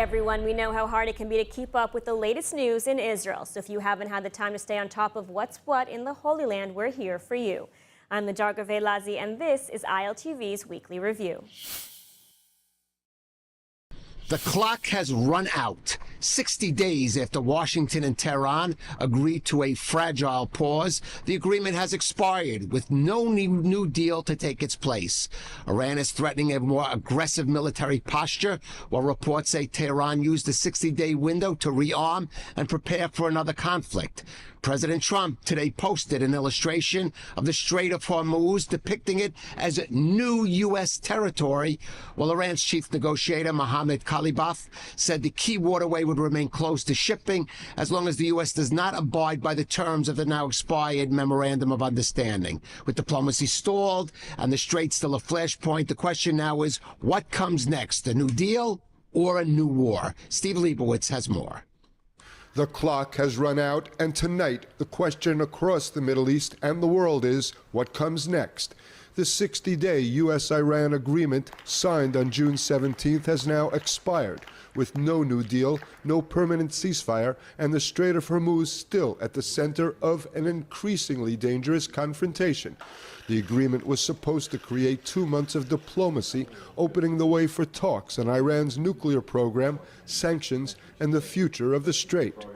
everyone. We know how hard it can be to keep up with the latest news in Israel. So if you haven't had the time to stay on top of what's what in the Holy Land, we're here for you. I'm Ladar Gavelazi, and this is ILTV's Weekly Review. The clock has run out. 60 days after Washington and Tehran agreed to a fragile pause, the agreement has expired with no new deal to take its place. Iran is threatening a more aggressive military posture, while reports say Tehran used the 60-day window to rearm and prepare for another conflict. President Trump today posted an illustration of the Strait of Hormuz, depicting it as new U.S. territory, while Iran's chief negotiator, Mohammad Khalibaf, said the key waterway would remain closed to shipping as long as the U.S. does not abide by the terms of the now expired Memorandum of Understanding. With diplomacy stalled and the strait still a flashpoint, the question now is, what comes next, a new deal or a new war? Steve Leibowitz has more. The clock has run out, and tonight the question across the Middle East and the world is, what comes next? The 60-day U.S.-Iran agreement signed on June 17th has now expired, with no new deal, no permanent ceasefire, and the Strait of Hormuz still at the center of an increasingly dangerous confrontation. The agreement was supposed to create 2 months of diplomacy, opening the way for talks on Iran's nuclear program, sanctions, and the future of the strait.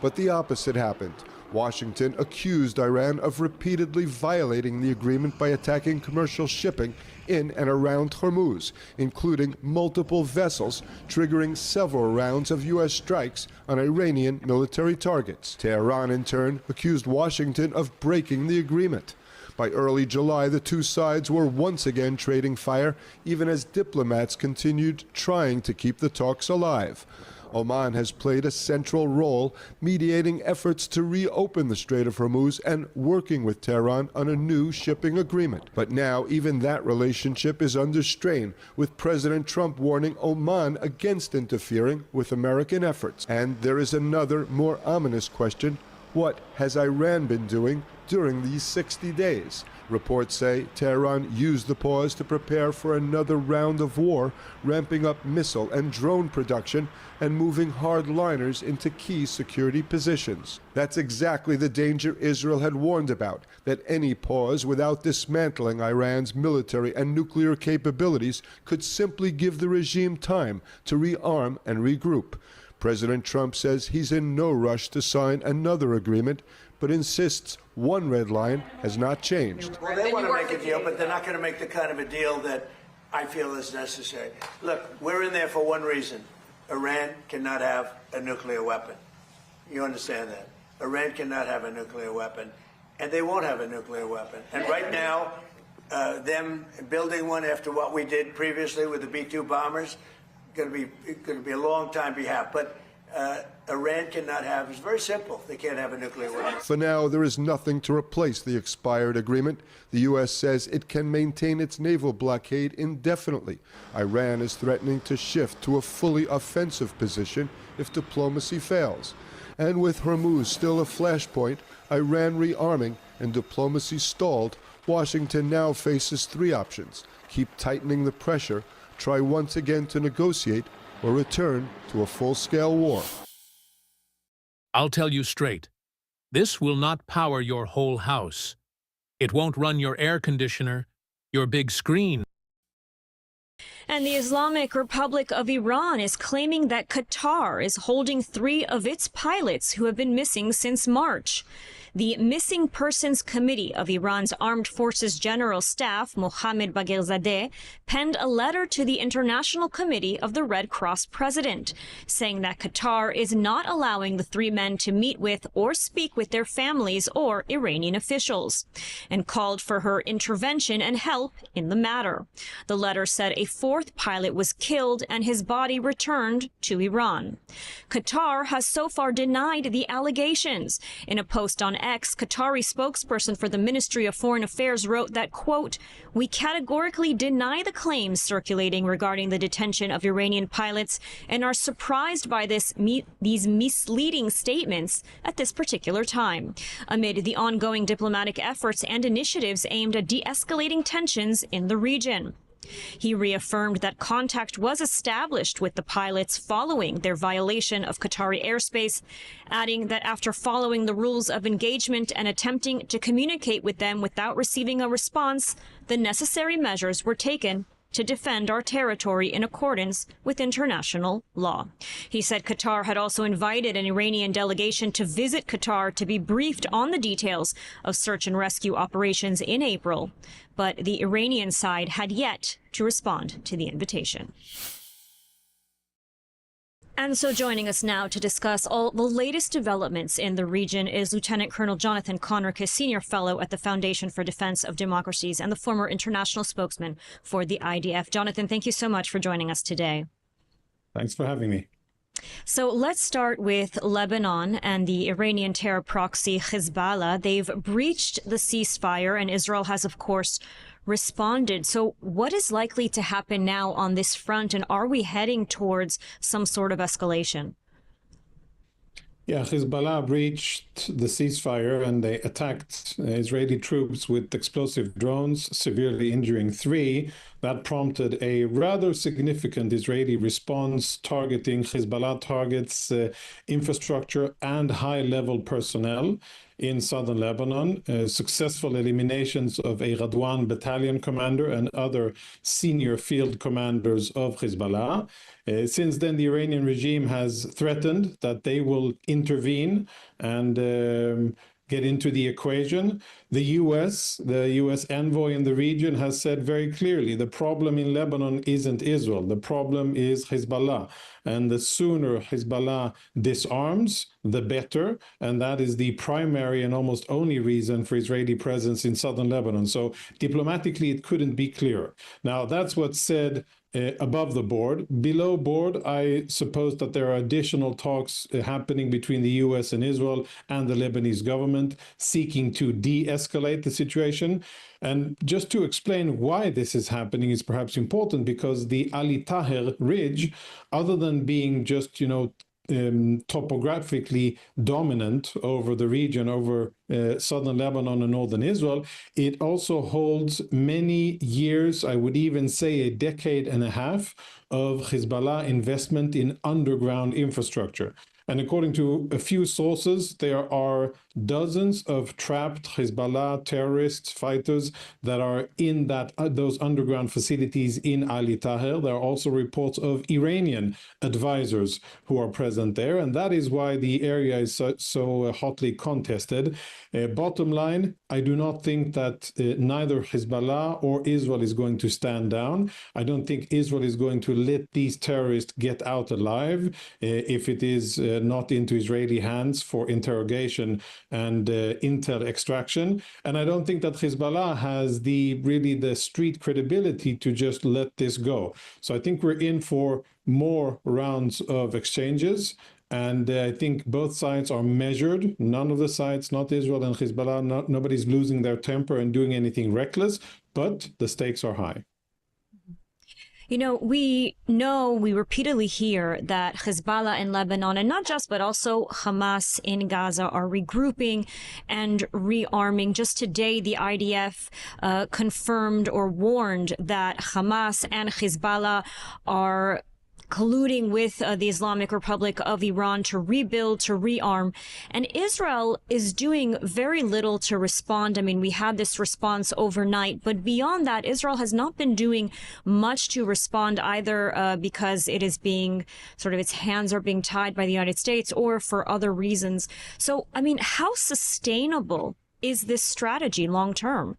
But the opposite happened. Washington accused Iran of repeatedly violating the agreement by attacking commercial shipping in and around Hormuz, including multiple vessels, triggering several rounds of U.S. strikes on Iranian military targets. Tehran, in turn, accused Washington of breaking the agreement. By early July, the two sides were once again trading fire, even as diplomats continued trying to keep the talks alive. Oman has played a central role, mediating efforts to reopen the Strait of Hormuz and working with Tehran on a new shipping agreement. But now even that relationship is under strain, with President Trump warning Oman against interfering with American efforts. And there is another, more ominous question. What has Iran been doing during these 60 days? Reports say Tehran used the pause to prepare for another round of war, ramping up missile and drone production and moving hardliners into key security positions. That's exactly the danger Israel had warned about, that any pause without dismantling Iran's military and nuclear capabilities could simply give the regime time to rearm and regroup. President Trump says he's in no rush to sign another agreement, but insists one red line has not changed. Well, they want to make a deal, but they're not going to make the kind of a deal that I feel is necessary. Look, we're in there for one reason. Iran cannot have a nuclear weapon. You understand that? Iran cannot have a nuclear weapon, and they won't have a nuclear weapon. And right now, them building one after what we did previously with the B-2 bombers, going to be a long time behalf. But Iran cannot have, it's very simple, they can't have a nuclear weapon. For now, there is nothing to replace the expired agreement. The U.S. says it can maintain its naval blockade indefinitely. Iran is threatening to shift to a fully offensive position if diplomacy fails. And with Hormuz still a flashpoint, Iran rearming, and diplomacy stalled, Washington now faces 3 options: keep tightening the pressure, try once again to negotiate, or return to a full-scale war. I'll tell you straight, this will not power your whole house. It won't run your air conditioner, your big screen. And the Islamic Republic of Iran is claiming that Qatar is holding 3 of its pilots who have been missing since March. The Missing Persons Committee of Iran's Armed Forces General Staff, Mohammad Bagherzadeh, penned a letter to the International Committee of the Red Cross president, saying that Qatar is not allowing the 3 men to meet with or speak with their families or Iranian officials, and called for her intervention and help in the matter. The letter said a 4th pilot was killed and his body returned to Iran. Qatar has so far denied the allegations. In a post on X, Qatari spokesperson for the Ministry of Foreign Affairs wrote that, quote, "We categorically deny the claims circulating regarding the detention of Iranian pilots and are surprised by these misleading statements at this particular time, amid the ongoing diplomatic efforts and initiatives aimed at de-escalating tensions in the region." He reaffirmed that contact was established with the pilots following their violation of Qatari airspace, adding that after following the rules of engagement and attempting to communicate with them without receiving a response, the necessary measures were taken to defend our territory in accordance with international law. He said Qatar had also invited an Iranian delegation to visit Qatar to be briefed on the details of search and rescue operations in April, but the Iranian side had yet to respond to the invitation. And so joining us now to discuss all the latest developments in the region is Lieutenant Colonel Jonathan Conricus, Senior Fellow at the Foundation for Defense of Democracies and the former international spokesman for the IDF. Jonathan, thank you so much for joining us today. Thanks for having me. So let's start with Lebanon and the Iranian terror proxy Hezbollah. They've breached the ceasefire, and Israel has, of course, responded. So what is likely to happen now on this front, and are we heading towards some sort of escalation? Yeah, Hezbollah breached the ceasefire and they attacked Israeli troops with explosive drones, severely injuring 3. That prompted a rather significant Israeli response targeting Hezbollah targets, infrastructure and high-level personnel in southern Lebanon, successful eliminations of a Radwan battalion commander and other senior field commanders of Hezbollah. Since then, the Iranian regime has threatened that they will intervene and get into the equation. The U.S. envoy in the region has said very clearly, the problem in Lebanon isn't Israel. The problem is Hezbollah. And the sooner Hezbollah disarms, the better. And that is the primary and almost only reason for Israeli presence in southern Lebanon. So diplomatically, it couldn't be clearer. Now, that's what's said above the board. Below board, I suppose that there are additional talks happening between the U.S. and Israel and the Lebanese government seeking to de-escalate the situation. And just to explain why this is happening is perhaps important, because the Ali Taher Ridge, other than being just, topographically dominant over the region, over southern Lebanon and northern Israel, it also holds many years, I would even say a decade and a half, of Hezbollah investment in underground infrastructure. And according to a few sources, there are dozens of trapped Hezbollah terrorist fighters that are in those underground facilities in Ali Taher. There are also reports of Iranian advisors who are present there, and that is why the area is so hotly contested. Bottom line, I do not think that neither Hezbollah or Israel is going to stand down. I don't think Israel is going to let these terrorists get out alive if it is not into Israeli hands for interrogation and intel extraction. And I don't think that Hezbollah has the street credibility to just let this go. So I think we're in for more rounds of exchanges. And I think both sides are measured. None of the sides, not Israel and Hezbollah, nobody's losing their temper and doing anything reckless, but the stakes are high. We repeatedly hear that Hezbollah in Lebanon, and not just, but also Hamas in Gaza, are regrouping and rearming. Just today, the IDF confirmed or warned that Hamas and Hezbollah are colluding with the Islamic Republic of Iran to rebuild, to rearm. And Israel is doing very little to respond. I mean, we had this response overnight, but beyond that, Israel has not been doing much to respond either because it is being its hands are being tied by the United States or for other reasons. So, I mean, how sustainable is this strategy long term?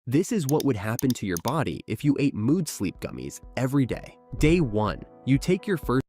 This is what would happen to your body if you ate mood sleep gummies every day. Day 1, you take your first...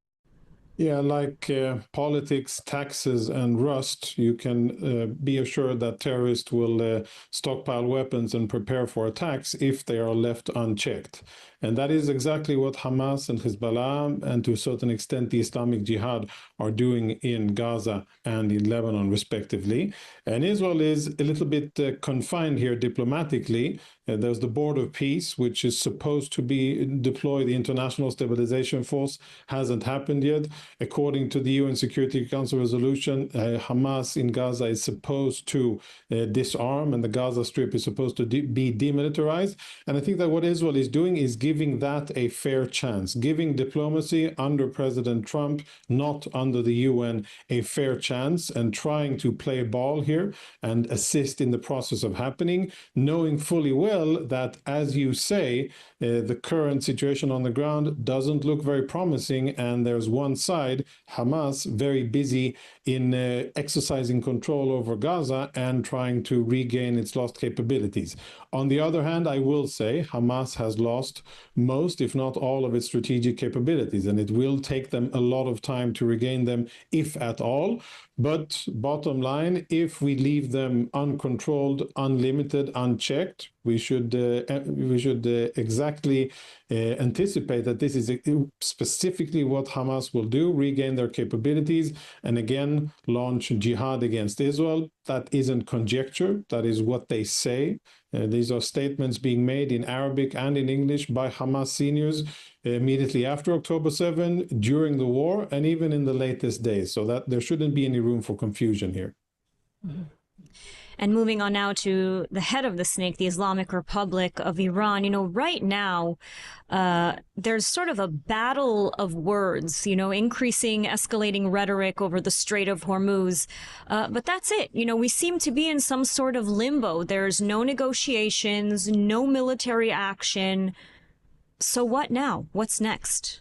Yeah, like politics, taxes, and rust, you can be assured that terrorists will stockpile weapons and prepare for attacks if they are left unchecked. And that is exactly what Hamas and Hezbollah, and to a certain extent the Islamic Jihad, are doing in Gaza and in Lebanon, respectively. And Israel is a little bit confined here diplomatically. There's the Board of Peace, which is supposed to be deployed. The International Stabilization Force hasn't happened yet. According to the UN Security Council resolution, Hamas in Gaza is supposed to disarm, and the Gaza Strip is supposed to be demilitarized. And I think that what Israel is doing is giving that a fair chance, giving diplomacy under President Trump, not under the UN, a fair chance, and trying to play ball here and assist in the process of happening, knowing fully well that, as you say, the current situation on the ground doesn't look very promising, and there's one side, Hamas, very busy in exercising control over Gaza and trying to regain its lost capabilities. On the other hand, I will say Hamas has lost most, if not all, of its strategic capabilities, and it will take them a lot of time to regain them, if at all. But bottom line, if we leave them uncontrolled, unlimited, unchecked, we should exactly anticipate that this is specifically what Hamas will do: regain their capabilities and again launch jihad against Israel. That isn't conjecture; that is what they say. These are statements being made in Arabic and in English by Hamas seniors immediately after October 7, during the war, and even in the latest days. So that there shouldn't be any room for confusion here. Mm-hmm. And moving on now to the head of the snake, the Islamic Republic of Iran. Right now, there's sort of a battle of words, increasing, escalating rhetoric over the Strait of Hormuz. But that's it. We seem to be in some sort of limbo. There's no negotiations, no military action. So what now? What's next?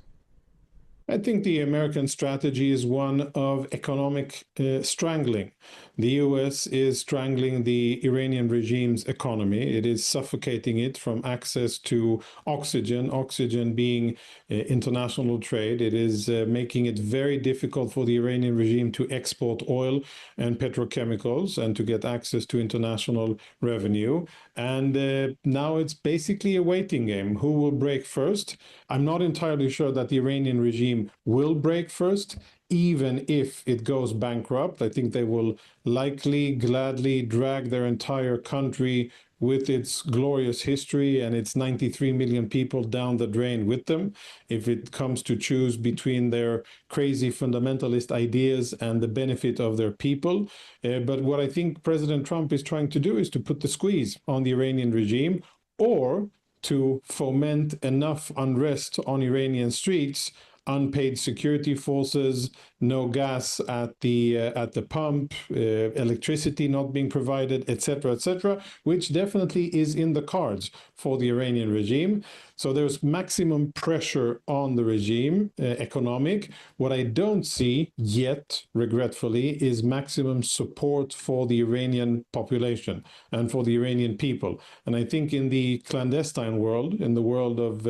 I think the American strategy is one of economic strangling. The U.S. is strangling the Iranian regime's economy. It is suffocating it from access to oxygen being international trade. It is making it very difficult for the Iranian regime to export oil and petrochemicals and to get access to international revenue. And now it's basically a waiting game. Who will break first? I'm not entirely sure that the Iranian regime will break first. Even if it goes bankrupt, I think they will likely gladly drag their entire country with its glorious history and its 93 million people down the drain with them, if it comes to choose between their crazy fundamentalist ideas and the benefit of their people. But what I think President Trump is trying to do is to put the squeeze on the Iranian regime, or to foment enough unrest on Iranian streets, unpaid security forces, no gas at the pump, electricity not being provided, etc., which definitely is in the cards for the Iranian regime. So there's maximum pressure on the regime, economic. What I don't see yet, regretfully, is maximum support for the Iranian population and for the Iranian people. And I think in the clandestine world, in the world of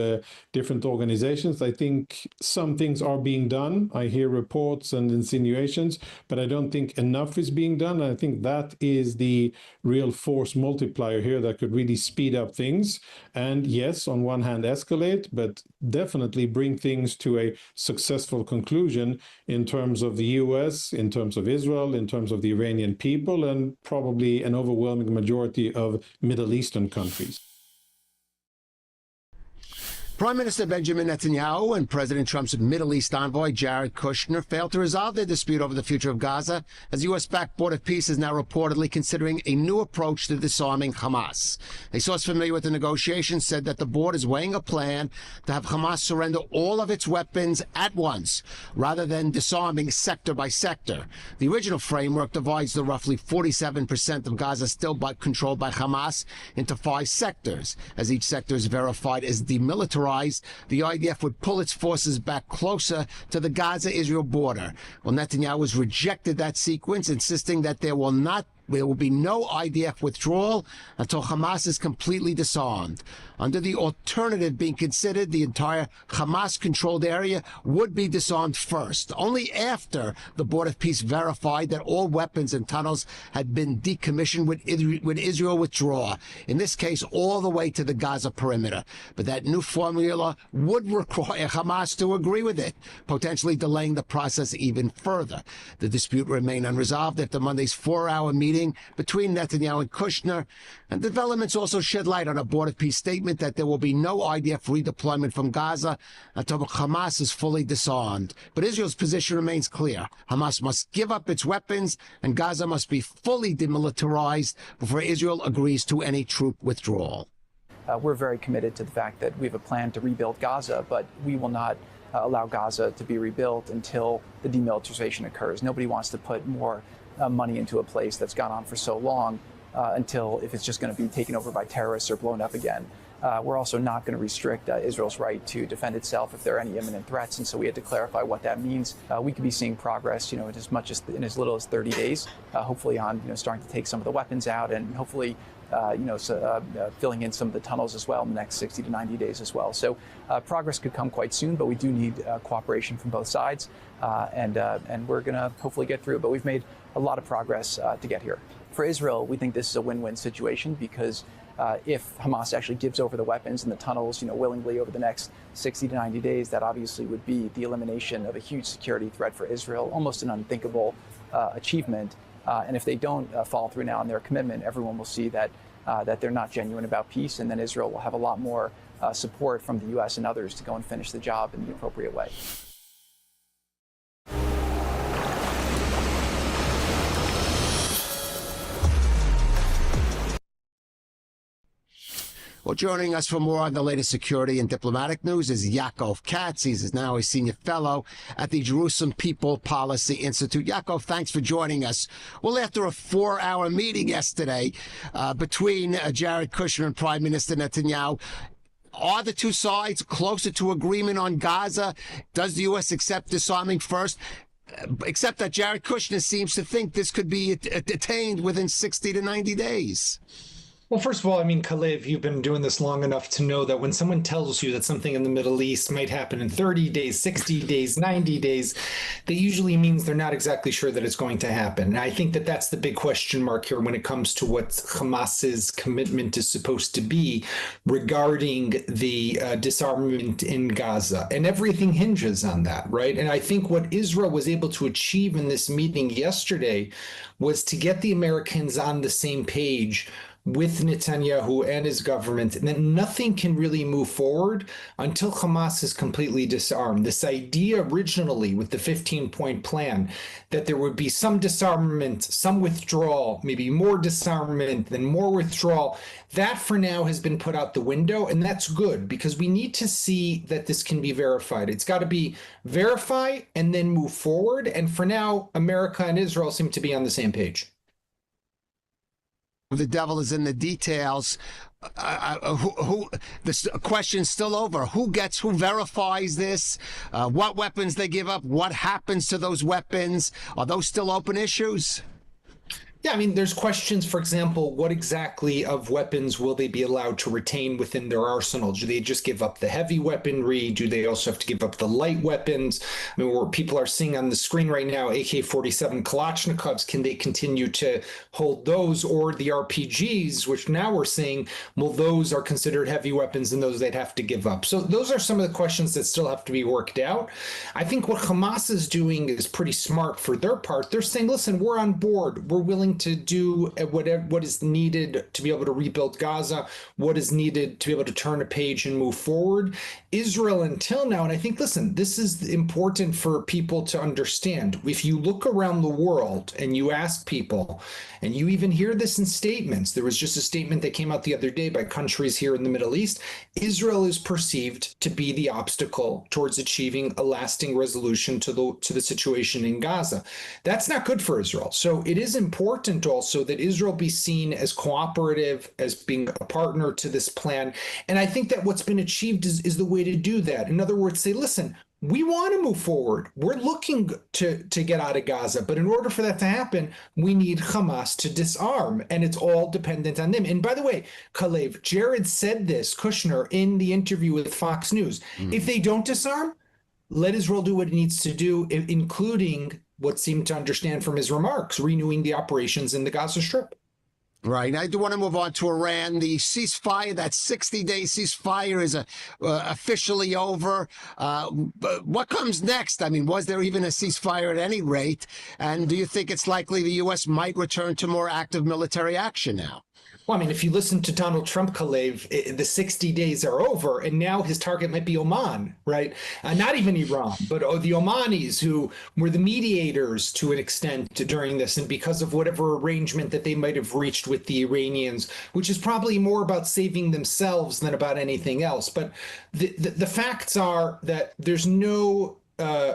different organizations, I think some things are being done. I hear reports and insinuations, but I don't think enough is being done. I think that is the real force multiplier here that could really speed up things. And yes, on one hand, escalate, but definitely bring things to a successful conclusion in terms of the US, in terms of Israel, in terms of the Iranian people, and probably an overwhelming majority of Middle Eastern countries. Prime Minister Benjamin Netanyahu and President Trump's Middle East envoy Jared Kushner failed to resolve their dispute over the future of Gaza, as the U.S.-backed Board of Peace is now reportedly considering a new approach to disarming Hamas. A source familiar with the negotiations said that the board is weighing a plan to have Hamas surrender all of its weapons at once, rather than disarming sector by sector. The original framework divides the roughly 47% of Gaza still controlled by Hamas into 5 sectors. As each sector is verified as demilitarized, the IDF would pull its forces back closer to the Gaza-Israel border. Well, Netanyahu has rejected that sequence, insisting that there will not there will be no IDF withdrawal until Hamas is completely disarmed. Under the alternative being considered, the entire Hamas-controlled area would be disarmed first. Only after the Board of Peace verified that all weapons and tunnels had been decommissioned would Israel withdraw, in this case all the way to the Gaza perimeter. But that new formula would require Hamas to agree with it, potentially delaying the process even further. The dispute remained unresolved after Monday's 4-hour meeting between Netanyahu and Kushner, and developments also shed light on a Board of Peace statement that there will be no IDF redeployment from Gaza until Hamas is fully disarmed. But Israel's position remains clear. Hamas must give up its weapons, and Gaza must be fully demilitarized before Israel agrees to any troop withdrawal. We're very committed to the fact that we have a plan to rebuild Gaza, but we will not allow Gaza to be rebuilt until the demilitarization occurs. Nobody wants to put more money into a place that's gone on for so long until if it's just going to be taken over by terrorists or blown up again. We're also not going to restrict Israel's right to defend itself if there are any imminent threats, and so we had to clarify what that means. We could be seeing progress, in as much as in as little as 30 days, hopefully on starting to take some of the weapons out, and hopefully filling in some of the tunnels as well in the next 60 to 90 days as well. So progress could come quite soon, but we do need cooperation from both sides, and we're going to hopefully get through it. But we've made a lot of progress to get here. For Israel, we think this is a win-win situation because if Hamas actually gives over the weapons and the tunnels, willingly over the next 60 to 90 days, that obviously would be the elimination of a huge security threat for Israel, almost an unthinkable achievement. And if they don't follow through now on their commitment, everyone will see that they're not genuine about peace, and then Israel will have a lot more support from the U.S. and others to go and finish the job in the appropriate way. Well, joining us for more on the latest security and diplomatic news is Yaakov Katz. He's now a senior fellow at the Jerusalem People Policy Institute. Yaakov, thanks for joining us. Well, after a 4-hour meeting yesterday between Jared Kushner and Prime Minister Netanyahu, are the two sides closer to agreement on Gaza? Does the U.S. accept disarming first? Except that Jared Kushner seems to think this could be attained within 60 to 90 days. Well, first of all, Kalev, you've been doing this long enough to know that when someone tells you that something in the Middle East might happen in 30 days, 60 days, 90 days, that usually means they're not exactly sure that it's going to happen. And I think that that's the big question mark here when it comes to what Hamas's commitment is supposed to be regarding the disarmament in Gaza. And everything hinges on that, right? And I think what Israel was able to achieve in this meeting yesterday was to get the Americans on the same page with Netanyahu and his government, and that nothing can really move forward until Hamas is completely disarmed. This idea originally with the 15-point plan that there would be some disarmament, some withdrawal, maybe more disarmament, then more withdrawal, that for now has been put out the window, and that's good because we need to see that this can be verified. It's got to be verify and then move forward, and for now, America and Israel seem to be on the same page. The devil is in the details. The question's still over. Who verifies this? What weapons they give up? What happens to those weapons? Are those still open issues? Yeah, there's questions, for example, what exactly of weapons will they be allowed to retain within their arsenal? Do they just give up the heavy weaponry? Do they also have to give up the light weapons? What people are seeing on the screen right now, AK-47 Kalashnikovs, can they continue to hold those? Or the RPGs, which now we're seeing, well, those are considered heavy weapons and those they'd have to give up. So those are some of the questions that still have to be worked out. I think what Hamas is doing is pretty smart for their part. They're saying, listen, we're on board. We're willing to do what is needed to be able to rebuild Gaza, what is needed to be able to turn a page and move forward. Israel until now, and I think, listen, this is important for people to understand. If you look around the world and you ask people, and you even hear this in statements, there was just a statement that came out the other day by countries here in the Middle East, Israel is perceived to be the obstacle towards achieving a lasting resolution to the situation in Gaza. That's not good for Israel. So it is important also that Israel be seen as cooperative, as being a partner to this plan. And I think that what's been achieved is the way to do that. In other words, say, listen, we want to move forward. We're looking to get out of Gaza. But in order for that to happen, we need Hamas to disarm. And it's all dependent on them. And by the way, Kalev, Jared said this, Kushner, in the interview with Fox News. If they don't disarm, let Israel do what it needs to do, including what seemed to understand from his remarks, renewing the operations in the Gaza Strip. Right. I do want to move on to Iran. The ceasefire, that 60-day ceasefire, is officially over. But what comes next? I mean, was there even a ceasefire at any rate? And do you think it's likely the U.S. might return to more active military action now? Well, I mean, if you listen to Donald Trump, Kalev, the 60 days are over, and now his target might be Oman, right? Not even Iran, but the Omanis, who were the mediators to an extent during this, and because of whatever arrangement that they might have reached with the Iranians, which is probably more about saving themselves than about anything else. But the facts are that there's no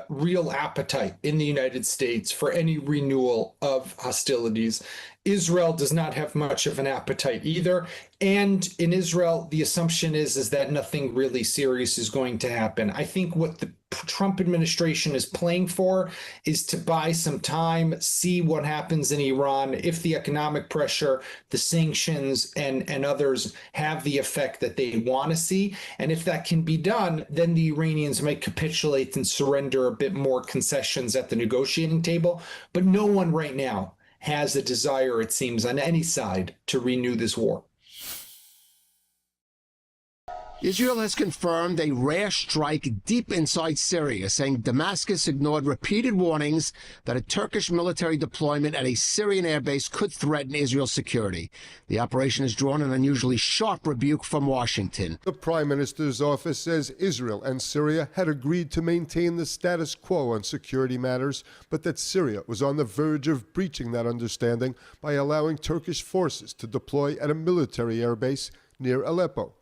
real appetite in the United States for any renewal of hostilities. Israel does not have much of an appetite either. And in Israel, the assumption is that nothing really serious is going to happen. I think what the Trump administration is playing for is to buy some time, see what happens in Iran, if the economic pressure, the sanctions, and others have the effect that they want to see. And if that can be done, then the Iranians might capitulate and surrender a bit more concessions at the negotiating table. But no one right now has a desire, it seems, on any side to renew this war. Israel has confirmed a rash strike deep inside Syria, saying Damascus ignored repeated warnings that a Turkish military deployment at a Syrian airbase could threaten Israel's security. The operation has drawn an unusually sharp rebuke from Washington. The Prime Minister's office says Israel and Syria had agreed to maintain the status quo on security matters, but that Syria was on the verge of breaching that understanding by allowing Turkish forces to deploy at a military airbase near Aleppo.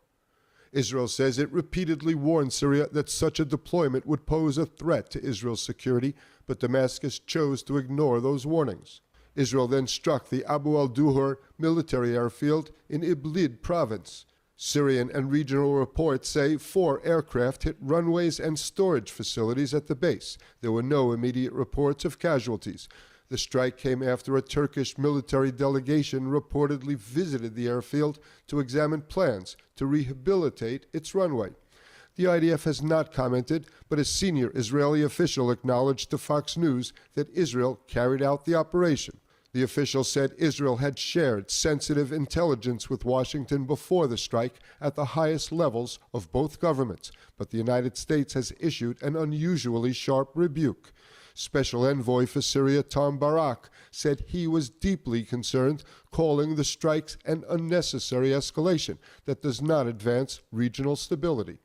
Israel says it repeatedly warned Syria that such a deployment would pose a threat to Israel's security, but Damascus chose to ignore those warnings. Israel then struck the Abu al-Duhur military airfield in Idlib province. Syrian and regional reports say 4 aircraft hit runways and storage facilities at the base. There were no immediate reports of casualties. The strike came after a Turkish military delegation reportedly visited the airfield to examine plans to rehabilitate its runway. The IDF has not commented, but a senior Israeli official acknowledged to Fox News that Israel carried out the operation. The official said Israel had shared sensitive intelligence with Washington before the strike at the highest levels of both governments, but the United States has issued an unusually sharp rebuke. Special Envoy for Syria Tom Barak said he was deeply concerned, calling the strikes an unnecessary escalation that does not advance regional stability.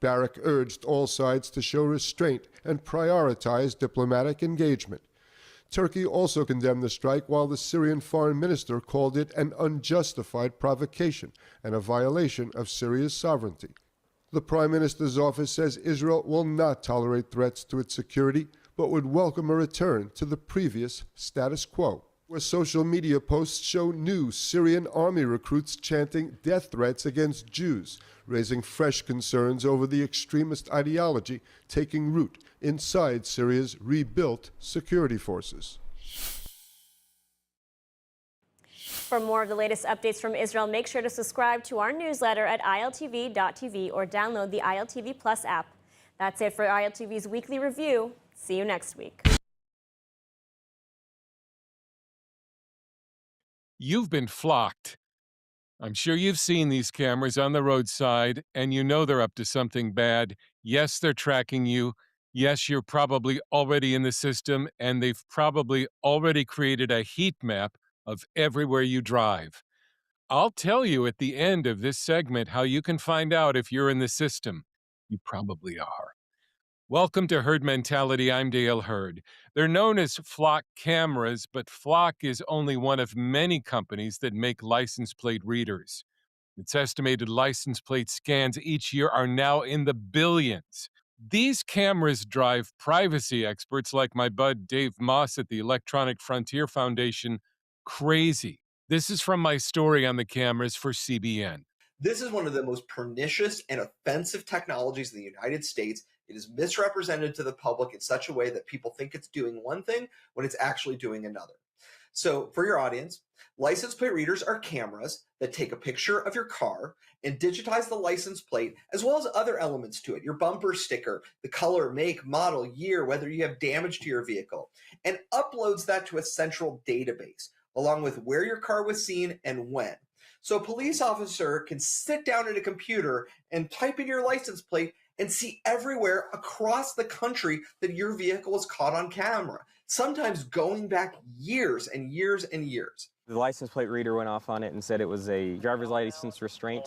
Barak urged all sides to show restraint and prioritize diplomatic engagement. Turkey also condemned the strike, while the Syrian foreign minister called it an unjustified provocation and a violation of Syria's sovereignty. The Prime Minister's office says Israel will not tolerate threats to its security, but would welcome a return to the previous status quo, where social media posts show new Syrian army recruits chanting death threats against Jews, raising fresh concerns over the extremist ideology taking root inside Syria's rebuilt security forces. For more of the latest updates from Israel, make sure to subscribe to our newsletter at ILTV.tv or download the ILTV Plus app. That's it for ILTV's weekly review. See you next week. You've been flocked. I'm sure you've seen these cameras on the roadside, and you know they're up to something bad. Yes, they're tracking you. Yes, you're probably already in the system, and they've probably already created a heat map of everywhere you drive. I'll tell you at the end of this segment how you can find out if you're in the system. You probably are. Welcome to Herd Mentality. I'm Dale Hurd. They're known as Flock cameras, but Flock is only one of many companies that make license plate readers. Its estimated license plate scans each year are now in the billions. These cameras drive privacy experts like my bud Dave Moss at the Electronic Frontier Foundation crazy. This is from my story on the cameras for CBN. This is one of the most pernicious and offensive technologies in the United States It is misrepresented to the public in such a way that people think it's doing one thing when it's actually doing another. So for your audience, license plate readers are cameras that take a picture of your car and digitize the license plate as well as other elements to it, your bumper sticker, the color, make, model, year, whether you have damage to your vehicle, and uploads that to a central database along with where your car was seen and when. So a police officer can sit down at a computer and type in your license plate and see everywhere across the country that your vehicle was caught on camera, sometimes going back years and years and years. The license plate reader went off on it and said it was a driver's license restraint.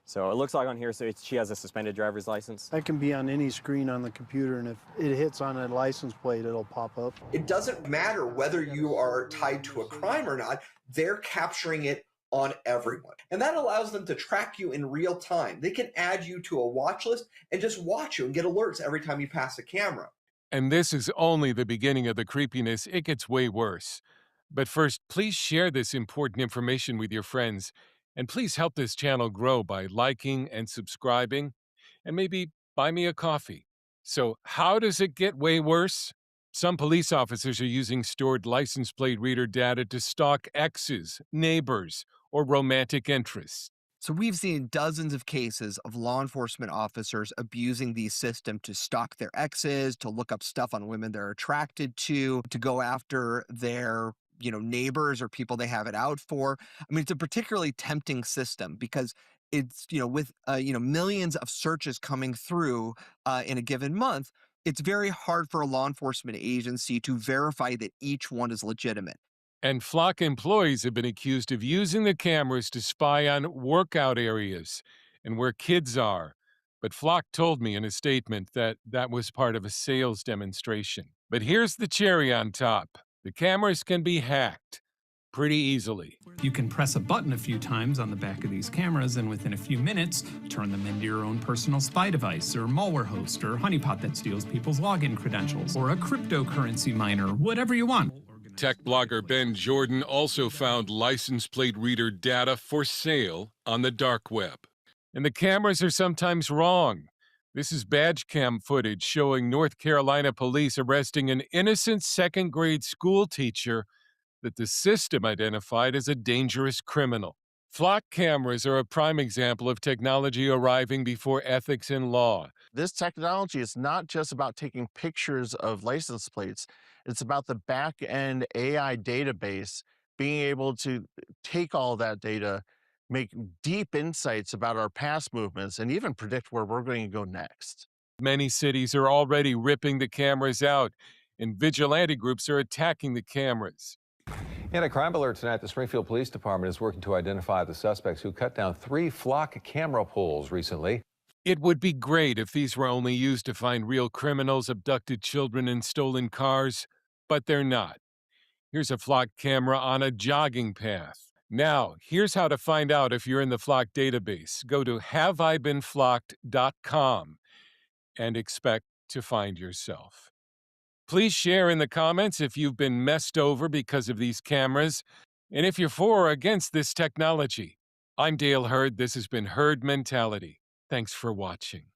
So it looks like on here, so she has a suspended driver's license. That can be on any screen on the computer, and if it hits on a license plate, it'll pop up. It doesn't matter whether you are tied to a crime or not, they're capturing it on everyone. And that allows them to track you in real time. They can add you to a watch list and just watch you and get alerts every time you pass a camera. And this is only the beginning of the creepiness. It gets way worse. But first, please share this important information with your friends. And please help this channel grow by liking and subscribing. And maybe buy me a coffee. So how does it get way worse? Some police officers are using stored license plate reader data to stalk exes, neighbors, or romantic interests. So we've seen dozens of cases of law enforcement officers abusing the system to stalk their exes, to look up stuff on women they're attracted to go after their, neighbors or people they have it out for. I mean, it's a particularly tempting system because it's, with, millions of searches coming through in a given month, it's very hard for a law enforcement agency to verify that each one is legitimate. And Flock employees have been accused of using the cameras to spy on workout areas and where kids are. But Flock told me in a statement that that was part of a sales demonstration. But here's the cherry on top. The cameras can be hacked pretty easily. You can press a button a few times on the back of these cameras and within a few minutes, turn them into your own personal spy device or malware host or honeypot that steals people's login credentials or a cryptocurrency miner, whatever you want. Tech blogger Ben Jordan also found license plate reader data for sale on the dark web. And the cameras are sometimes wrong. This is badge cam footage showing North Carolina police arresting an innocent second-grade school teacher that the system identified as a dangerous criminal. Flock cameras are a prime example of technology arriving before ethics and law. This technology is not just about taking pictures of license plates. It's about the back-end AI database being able to take all that data, make deep insights about our past movements, and even predict where we're going to go next. Many cities are already ripping the cameras out, and vigilante groups are attacking the cameras. In a crime alert tonight, the Springfield Police Department is working to identify the suspects who cut down 3 Flock camera poles recently. It would be great if these were only used to find real criminals, abducted children, and stolen cars, but they're not. Here's a Flock camera on a jogging path. Now, here's how to find out if you're in the Flock database. Go to haveibeenflocked.com and expect to find yourself. Please share in the comments if you've been messed over because of these cameras, and if you're for or against this technology. I'm Dale Hurd. This has been Herd Mentality. Thanks for watching.